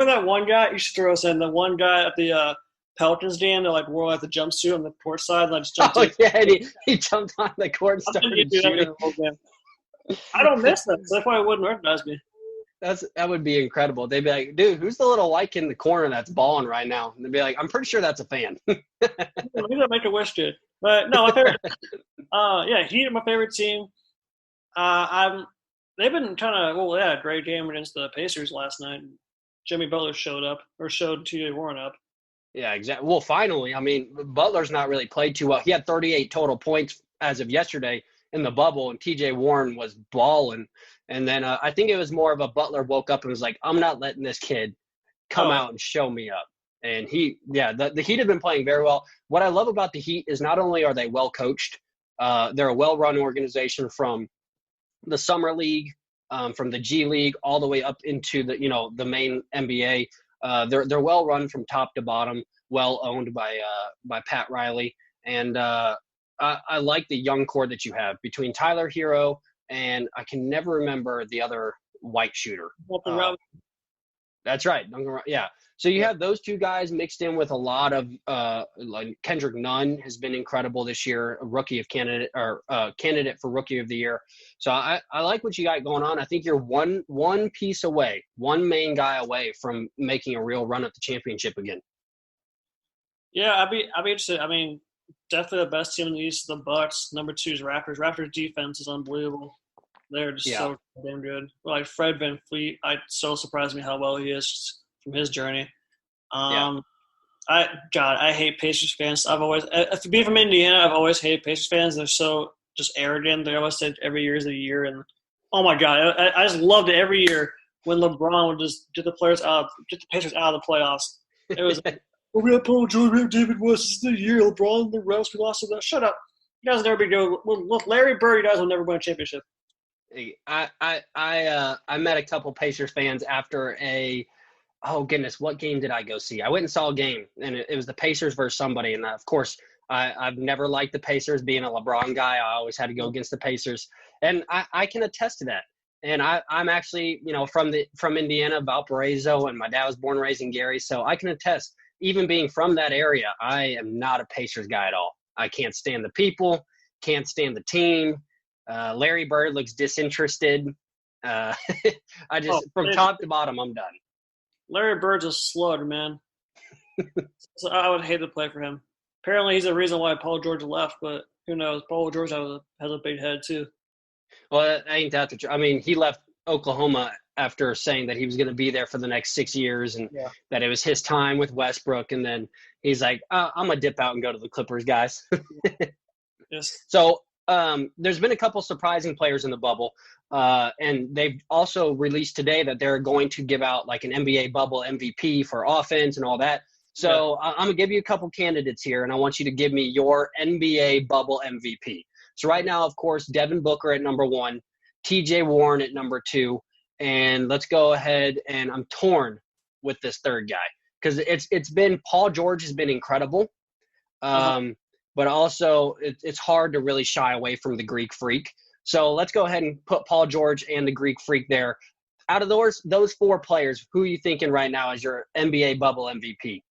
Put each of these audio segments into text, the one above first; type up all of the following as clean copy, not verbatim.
remember that one guy? You should throw us in. The one guy at the Pelicans game that like wore like the jumpsuit on the court side and I just jumped Oh in. yeah, and he jumped on the court and I'm thinking you started do that during shooting. the whole game. I don't miss them. So they probably wouldn't recognize me. That would be incredible. They'd be like, dude, who's the little white kid in the corner that's balling right now? And they'd be like, I'm pretty sure that's a fan. Maybe that make a wish kid. But no, my favorite. Yeah, Heat are my favorite team. I'm. They've been kind of. Well, they had a great game against the Pacers last night. Jimmy Butler showed T.J. Warren up. Yeah, exactly. Well, finally, I mean, Butler's not really played too well. He had 38 total points as of yesterday in the bubble, and T.J. Warren was balling. And then I think it was more of a Butler woke up and was like, I'm not letting this kid come Oh, out and show me up. And the Heat have been playing very well. What I love about the Heat is not only are they well coached, they're a well-run organization from the summer league, from the G League, all the way up into the main NBA. They're well run from top to bottom, well owned by Pat Riley, and I like the young core that you have between Tyler Hero and I can never remember the other white shooter. That's right. Yeah. So you have those two guys mixed in with a lot of like Kendrick Nunn has been incredible this year, candidate for rookie of the year. So I like what you got going on. I think you're one piece away, one main guy away from making a real run at the championship again. Yeah, I'd be interested. I mean, definitely the best team in the East is the Bucks. Number 2 is Raptors. Raptors defense is unbelievable. They're just so damn good. Like Fred VanVleet, so surprised me how well he is from his journey. I hate Pacers fans. I've always, if being from Indiana, I've always hated Pacers fans. They're so just arrogant. They always say every year is a year, and oh my god, I just loved it every year when LeBron would just get the Pacers out of the playoffs. It was. We have Paul George, we have David West. This is the year LeBron, the rest. We lost to that. Shut up. You guys will never be good. With Larry Bird, you guys will never win a championship. I met a couple Pacers fans after oh goodness, what game did I go see? I went and saw a game, and it was the Pacers versus somebody. And of course, I've never liked the Pacers. Being a LeBron guy, I always had to go against the Pacers, and I can attest to that. And I'm actually, from Indiana, Valparaiso, and my dad was born and raised in Gary, so I can attest. Even being from that area, I am not a Pacers guy at all. I can't stand the people, can't stand the team. Larry Bird looks disinterested. From top to bottom, I'm done. Larry Bird's a slug, man. So I would hate to play for him. Apparently, he's the reason why Paul George left, but who knows? Paul George has a big head, too. Well, ain't that the truth? I mean, he left Oklahoma after saying that he was going to be there for the next 6 years and that it was his time with Westbrook. And then he's like, I'm going to dip out and go to the Clippers, guys. Yes. So there's been a couple surprising players in the bubble. And they've also released today that they're going to give out like an NBA bubble MVP for offense and all that. So I'm going to give you a couple candidates here, and I want you to give me your NBA bubble MVP. So right now, of course, Devin Booker at number 1, T.J. Warren at number 2, and let's go ahead, and I'm torn with this third guy because it's been Paul George has been incredible, but also it's hard to really shy away from the Greek Freak. So let's go ahead and put Paul George and the Greek Freak there. Out of those 4 players, who are you thinking right now as your NBA bubble MVP?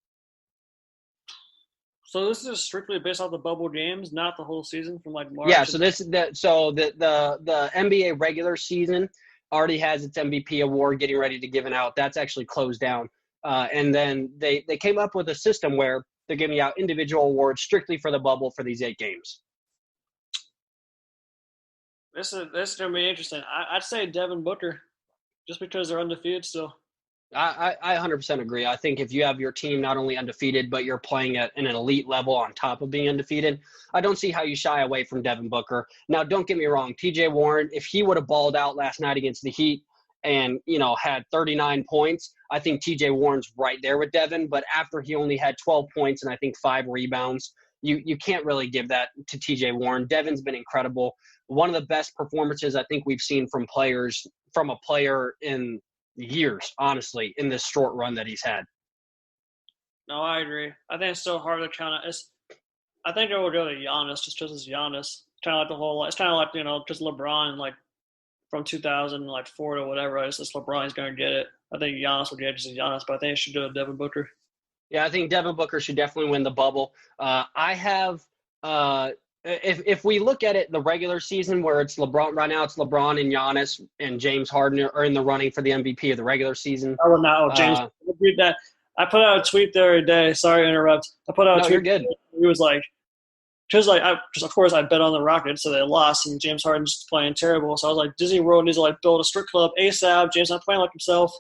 So this is strictly based off the bubble games, not the whole season from like March. Yeah, so the NBA regular season already has its MVP award getting ready to give it out. That's actually closed down. And then they came up with a system where they're giving out individual awards strictly for the bubble for these 8 games. This is going to be interesting. I'd say Devin Booker just because they're undefeated still. I 100% agree. I think if you have your team not only undefeated, but you're playing at an elite level on top of being undefeated, I don't see how you shy away from Devin Booker. Now, don't get me wrong. T.J. Warren, if he would have balled out last night against the Heat and, had 39 points, I think T.J. Warren's right there with Devin. But after he only had 12 points and I think 5 rebounds, you can't really give that to T.J. Warren. Devin's been incredible. One of the best performances I think we've seen from a player in years, honestly, in this short run that he's had. No, I agree. I think it's so hard to kind of – I think it will go to Giannis just because it's Giannis. It's kind of like it's kind of like, just LeBron. Like, from 2004 to whatever. I just LeBron's going to get it. I think Giannis will get it just Giannis, but I think it should go to Devin Booker. Yeah, I think Devin Booker should definitely win the bubble. I have if we look at it the regular season where it's LeBron right now, it's LeBron and Giannis and James Harden are in the running for the MVP of the regular season. Oh no, James, read that. I put out a tweet the other day. Sorry to interrupt. I put out a tweet. You're good. He was like, of course I bet on the Rockets, so they lost, and James Harden's playing terrible. So I was like, Disney World needs to build a strip club ASAP. James not playing like himself.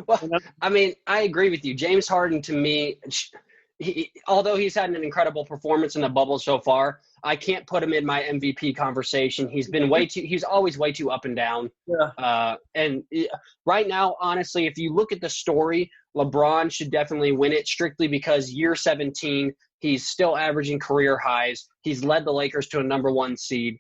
Well, I mean, I agree with you. James Harden, to me, although he's had an incredible performance in the bubble so far, I can't put him in my MVP conversation. He's always way too up and down. Yeah. And right now, honestly, if you look at the story, LeBron should definitely win it strictly because year 17, he's still averaging career highs. He's led the Lakers to a number 1 seed.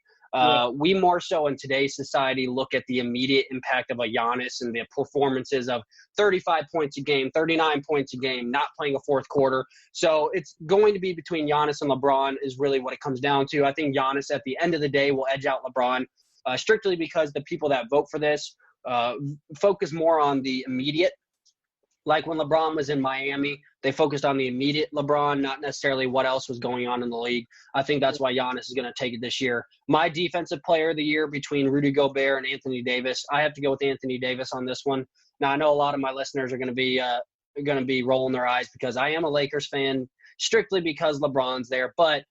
We more so in today's society look at the immediate impact of a Giannis and the performances of 35 points a game, 39 points a game, not playing a fourth quarter. So it's going to be between Giannis and LeBron is really what it comes down to. I think Giannis at the end of the day will edge out LeBron strictly because the people that vote for this focus more on the immediate. Like when LeBron was in Miami, they focused on the immediate LeBron, not necessarily what else was going on in the league. I think that's why Giannis is going to take it this year. My defensive player of the year between Rudy Gobert and Anthony Davis, I have to go with Anthony Davis on this one. Now, I know a lot of my listeners are going to be rolling their eyes because I am a Lakers fan strictly because LeBron's there. But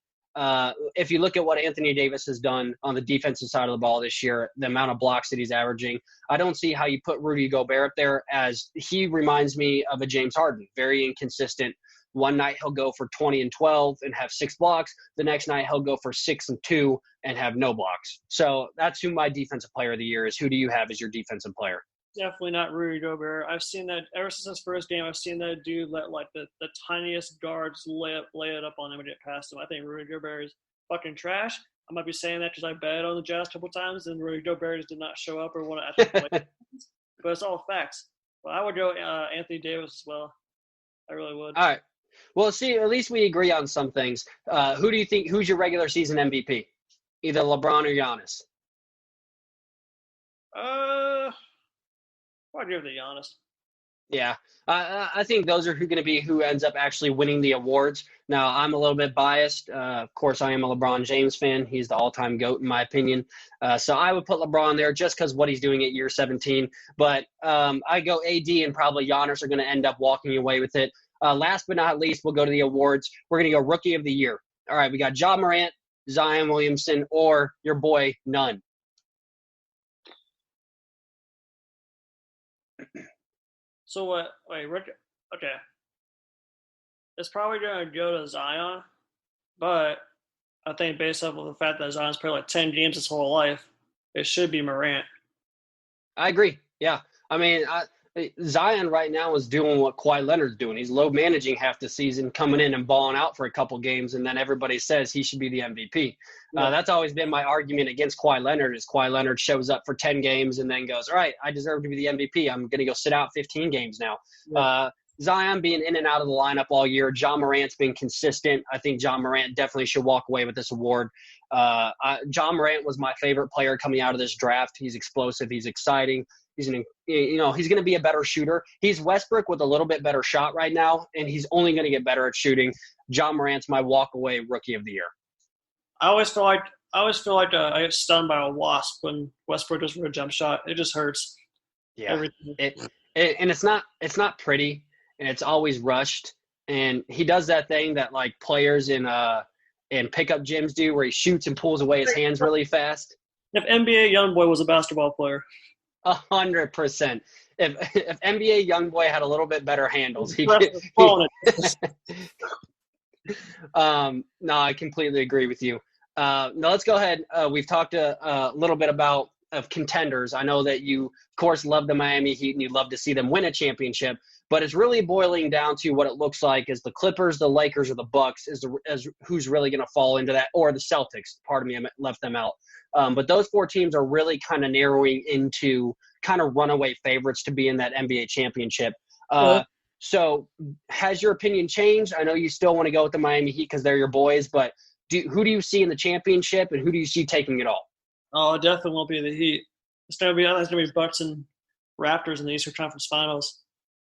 if you look at what Anthony Davis has done on the defensive side of the ball this year, the amount of blocks that he's averaging, I don't see how you put Rudy Gobert up there, as he reminds me of a James Harden, very inconsistent. One night he'll go for 20 and 12 and have 6 blocks. The next night he'll go for 6 and 2 and have no blocks. So that's who my defensive player of the year is. Who do you have as your defensive player? Definitely not Rudy Gobert. I've seen that ever since his first game. I've seen that dude let the tiniest guards lay it up on him and get past him. I think Rudy Gobert is fucking trash. I might be saying that because I bet on the Jazz a couple times and Rudy Gobert just did not show up or want to actually play. But it's all facts. But I would go Anthony Davis as well. I really would. All right. Well, see, at least we agree on some things. Who do you think? Who's your regular season MVP? Either LeBron or Giannis. I'd give it to Giannis. Yeah, I think those are going to be who ends up actually winning the awards. Now, I'm a little bit biased. Of course, I am a LeBron James fan. He's the all-time GOAT in my opinion. So I would put LeBron there just because what he's doing at year 17. But I go AD and probably Giannis are going to end up walking away with it. Last but not least, we'll go to the awards. We're going to go Rookie of the Year. All right, we got Ja Morant, Zion Williamson, or your boy, none. So what? Wait, okay. It's probably going to go to Zion, but I think based off of the fact that Zion's played 10 games his whole life, it should be Morant. I agree. Yeah. I mean, Zion right now is doing what Kawhi Leonard's doing. He's low managing half the season, coming in and balling out for a couple games, and then everybody says he should be the MVP. Yeah. That's always been my argument against Kawhi Leonard is Kawhi Leonard shows up for 10 games and then goes, all right, I deserve to be the MVP. I'm going to go sit out 15 games now. Yeah. Zion being in and out of the lineup all year. Ja Morant's been consistent. I think Ja Morant definitely should walk away with this award. Ja Morant was my favorite player coming out of this draft. He's explosive. He's exciting. He's going to be a better shooter. He's Westbrook with a little bit better shot right now, and he's only going to get better at shooting. Ja Morant's my walk-away Rookie of the Year. I always feel like I get stunned by a wasp when Westbrook does for a jump shot. It just hurts. Yeah, and it's not pretty, and it's always rushed. And he does that thing that like players in pickup gyms do, where he shoots and pulls away his hands really fast. If NBA YoungBoy was a basketball player. 100%. If NBA YoungBoy had a little bit better handles, he could. No, I completely agree with you. Now let's go ahead. We've talked a little bit about contenders. I know that you, of course, love the Miami Heat and you'd love to see them win a championship. But it's really boiling down to what it looks like is the Clippers, the Lakers, or the Bucks as who's really going to fall into that, or the Celtics. Pardon me, I left them out. But those 4 teams are really kind of narrowing into kind of runaway favorites to be in that NBA championship. So has your opinion changed? I know you still want to go with the Miami Heat because they're your boys, but who do you see in the championship and who do you see taking it all? Oh, it definitely won't be the Heat. It's gonna be Bucks and Raptors in the Eastern Conference Finals.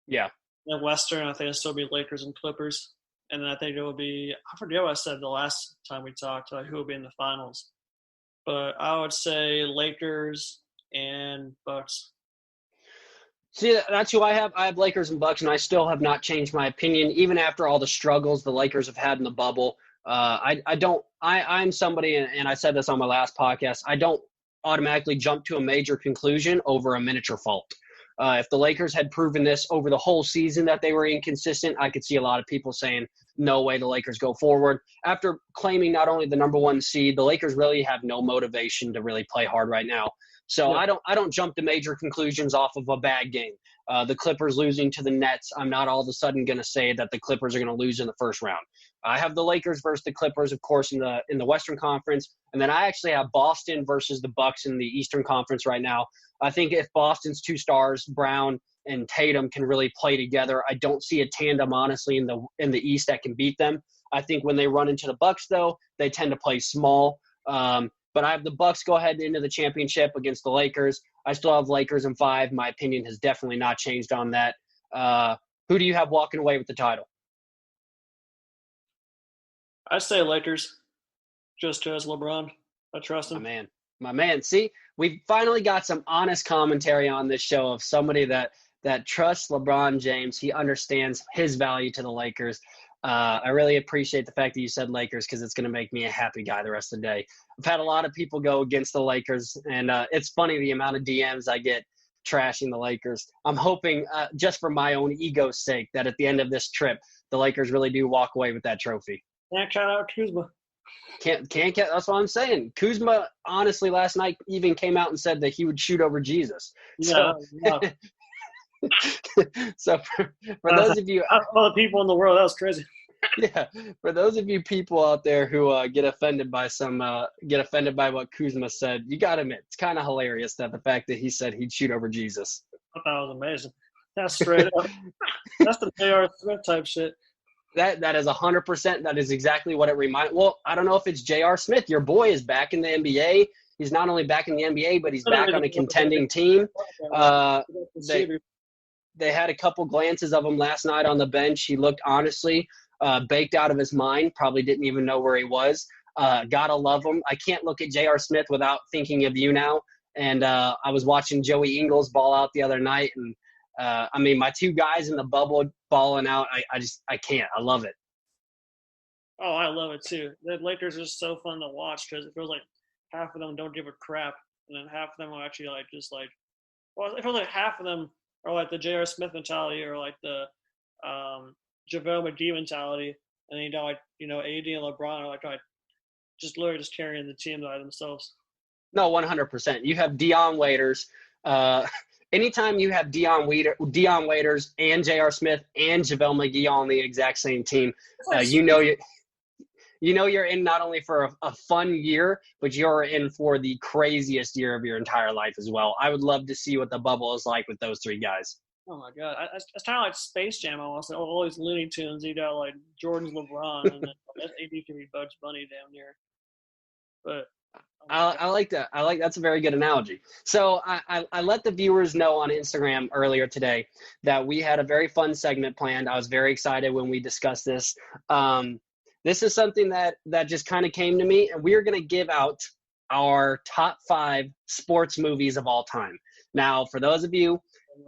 Yeah. In Western, I think it'll still be Lakers and Clippers. And then I think it will be, I forget what I said the last time we talked, like who will be in the finals. But I would say Lakers and Bucks. See, that's who I have. I have Lakers and Bucks, and I still have not changed my opinion, even after all the struggles the Lakers have had in the bubble. I'm somebody, and I said this on my last podcast, I don't automatically jump to a major conclusion over a miniature fault. If the Lakers had proven this over the whole season that they were inconsistent, I could see a lot of people saying, no way the Lakers go forward. After claiming not only the number one seed, the Lakers really have no motivation to really play hard right now. So yeah. I don't jump to major conclusions off of a bad game. The Clippers losing to the Nets, I'm not all of a sudden going to say that the Clippers are going to lose in the first round. I have the Lakers versus the Clippers, of course, in the Western Conference, and then I actually have Boston versus the Bucks in the Eastern Conference right now. I think if Boston's two stars, Brown and Tatum, can really play together, I don't see a tandem, honestly, in the East that can beat them. I think when they run into the Bucks, though, they tend to play small. But I have the Bucks go ahead into the championship against the Lakers. I still have Lakers in 5. My opinion has definitely not changed on that. Who do you have walking away with the title? I say Lakers, just as LeBron. I trust him. My man. See, we finally got some honest commentary on this show of somebody that trusts LeBron James. He understands his value to the Lakers. I really appreciate the fact that you said Lakers because it's going to make me a happy guy the rest of the day. I've had a lot of people go against the Lakers, and it's funny the amount of DMs I get trashing the Lakers. I'm hoping, just for my own ego's sake, that at the end of this trip, the Lakers really do walk away with that trophy. Can't count out Kuzma. Can't that's what I'm saying. Kuzma, honestly, last night even came out and said that he would shoot over Jesus. Yeah. So for those of you, all the people in the world, that was crazy. Yeah, for those of you people out there who get offended by what Kuzma said, you got to admit it's kind of hilarious that the fact that he said he'd shoot over Jesus. I thought it was amazing. That's straight up. That's the J.R. Smith type shit. That is 100%. That is exactly what it reminds. Well, I don't know if it's J.R. Smith. Your boy is back in the NBA. He's not only back in the NBA, but he's back on a contending team. They had a couple glances of him last night on the bench. He looked honestly baked out of his mind. Probably didn't even know where he was. Gotta love him. I can't look at J.R. Smith without thinking of you now. And I was watching Joey Ingles ball out the other night, and my two guys in the bubble balling out, I can't. I love it. Oh, I love it too. The Lakers are so fun to watch because it feels like half of them don't give a crap, and then half of them are actually it feels like half of them are like the J.R. Smith mentality or like the JaVale McGee mentality, and then you got AD and LeBron are just literally just carrying the team by themselves. No, 100%. You have Dion Waiters. Anytime you have Dion Waiters and J.R. Smith and JaVale McGee on the exact same team, you're in not only for a fun year, but you're in for the craziest year of your entire life as well. I would love to see what the bubble is like with those three guys. Oh my God, it's kind of like Space Jam almost. All these Looney Tunes. You got like Jordan's LeBron, and then AD can be Bugs Bunny down there. But I like that. That's a very good analogy. So I let the viewers know on Instagram earlier today that we had a very fun segment planned. I was very excited when we discussed this. This is something that just kind of came to me, and we're going to give out our top 5 sports movies of all time. Now, for those of you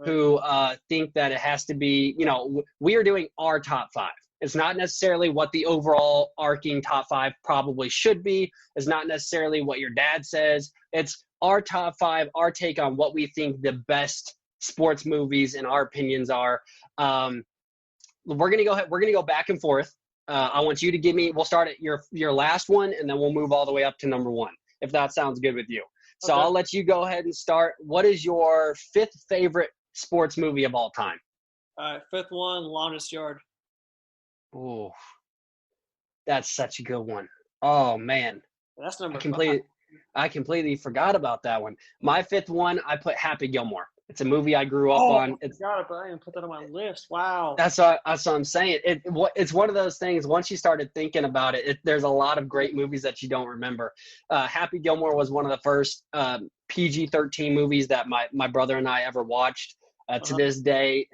who think that it has to be, we are doing our top 5. It's not necessarily what the overall arcing top 5 probably should be. It's not necessarily what your dad says. It's our top 5, our take on what we think the best sports movies in our opinions are. We're going to go back and forth. I want you to give me, we'll start at your last one, and then we'll move all the way up to number 1, if that sounds good with you. So okay. I'll let you go ahead and start. What is your 5th favorite sports movie of all time? All right, 5th one, Longest Yard. Oh, that's such a good one. Oh, man. That's number 5. I completely forgot about that one. My 5th one, I put Happy Gilmore. It's a movie I grew up on. I got it, but I didn't put that on my list. Wow. That's what I'm saying. It's one of those things. Once you started thinking about it, there's a lot of great movies that you don't remember. Happy Gilmore was one of the first PG-13 movies that my brother and I ever watched. To this day,